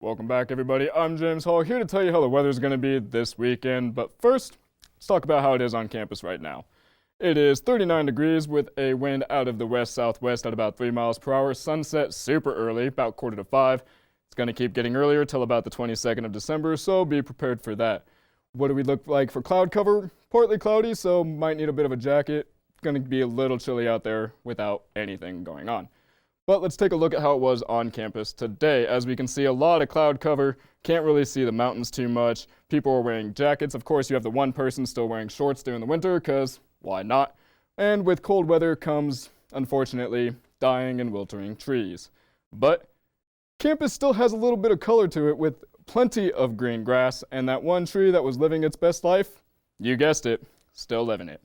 Welcome back, everybody. I'm James Hall, here to tell you how the weather's going to be this weekend. But first, let's talk about how it is on campus right now. It is 39 degrees with a wind out of the west-southwest at about 3 miles per hour. Sunset super early, about 4:45. It's going to keep getting earlier till about the 22nd of December, so be prepared for that. What do we look like for cloud cover? Partly cloudy, so might need a bit of a jacket. It's going to be a little chilly out there without anything going on. But let's take a look at how it was on campus today. As we can see, a lot of cloud cover. Can't really see the mountains too much. People are wearing jackets. Of course, you have the one person still wearing shorts during the winter, because why not? And with cold weather comes, unfortunately, dying and wilting trees. But campus still has a little bit of color to it with plenty of green grass, and that one tree that was living its best life, you guessed it, still living it.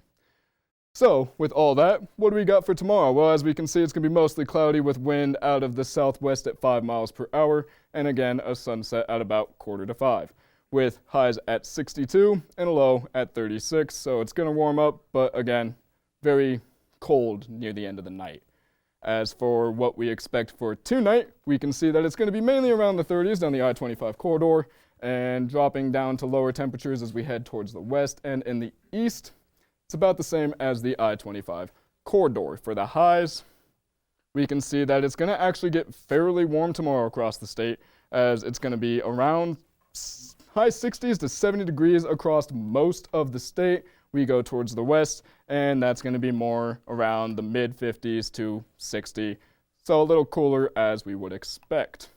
So, with all that, what do we got for tomorrow? Well, as we can see, it's going to be mostly cloudy with wind out of the southwest at 5 miles per hour, and again, a sunset at about 4:45, with highs at 62 and a low at 36. So it's going to warm up, but again, very cold near the end of the night. As for what we expect for tonight, we can see that it's going to be mainly around the 30s down the I-25 corridor, and dropping down to lower temperatures as we head towards the west and in the east. It's about the same as the I-25 corridor. For the highs, we can see that it's going to actually get fairly warm tomorrow across the state, as it's going to be around high 60s to 70 degrees across most of the state. We go towards the west, and that's going to be more around the mid 50s to 60, so a little cooler as we would expect.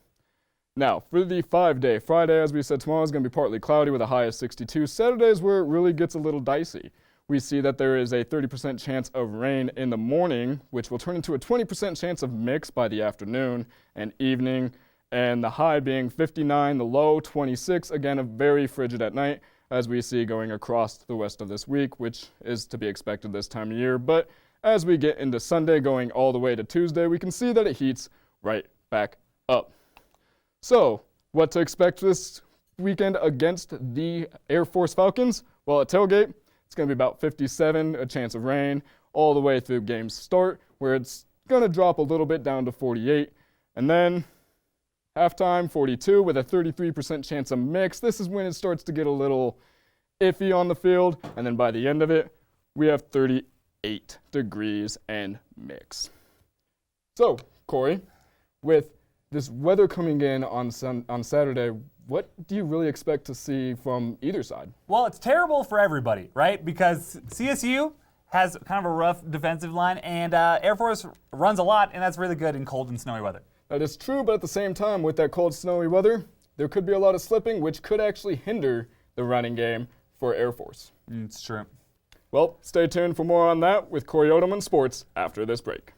Now, for the 5-day Friday, as we said, tomorrow is going to be partly cloudy with a high of 62. Saturday is where it really gets a little dicey. We see that there is a 30% chance of rain in the morning, which will turn into a 20% chance of mix by the afternoon and evening, and the high being 59, the low 26, again, very frigid at night, as we see going across the rest of this week, which is to be expected this time of year. But as we get into Sunday, going all the way to Tuesday, we can see that it heats right back up. So, what to expect this weekend against the Air Force Falcons? Well, at tailgate, it's going to be about 57, a chance of rain, all the way through game start, where it's going to drop a little bit down to 48. And then halftime, 42, with a 33% chance of mix. This is when it starts to get a little iffy on the field. And then by the end of it, we have 38 degrees and mix. So, Corey, with this weather coming in on Saturday, what do you really expect to see from either side? Well, it's terrible for everybody, right? Because CSU has kind of a rough defensive line, and Air Force runs a lot, and that's really good in cold and snowy weather. That is true, but at the same time, with that cold, snowy weather, there could be a lot of slipping, which could actually hinder the running game for Air Force. It's true. Well, stay tuned for more on that with Corey Odom on Sports after this break.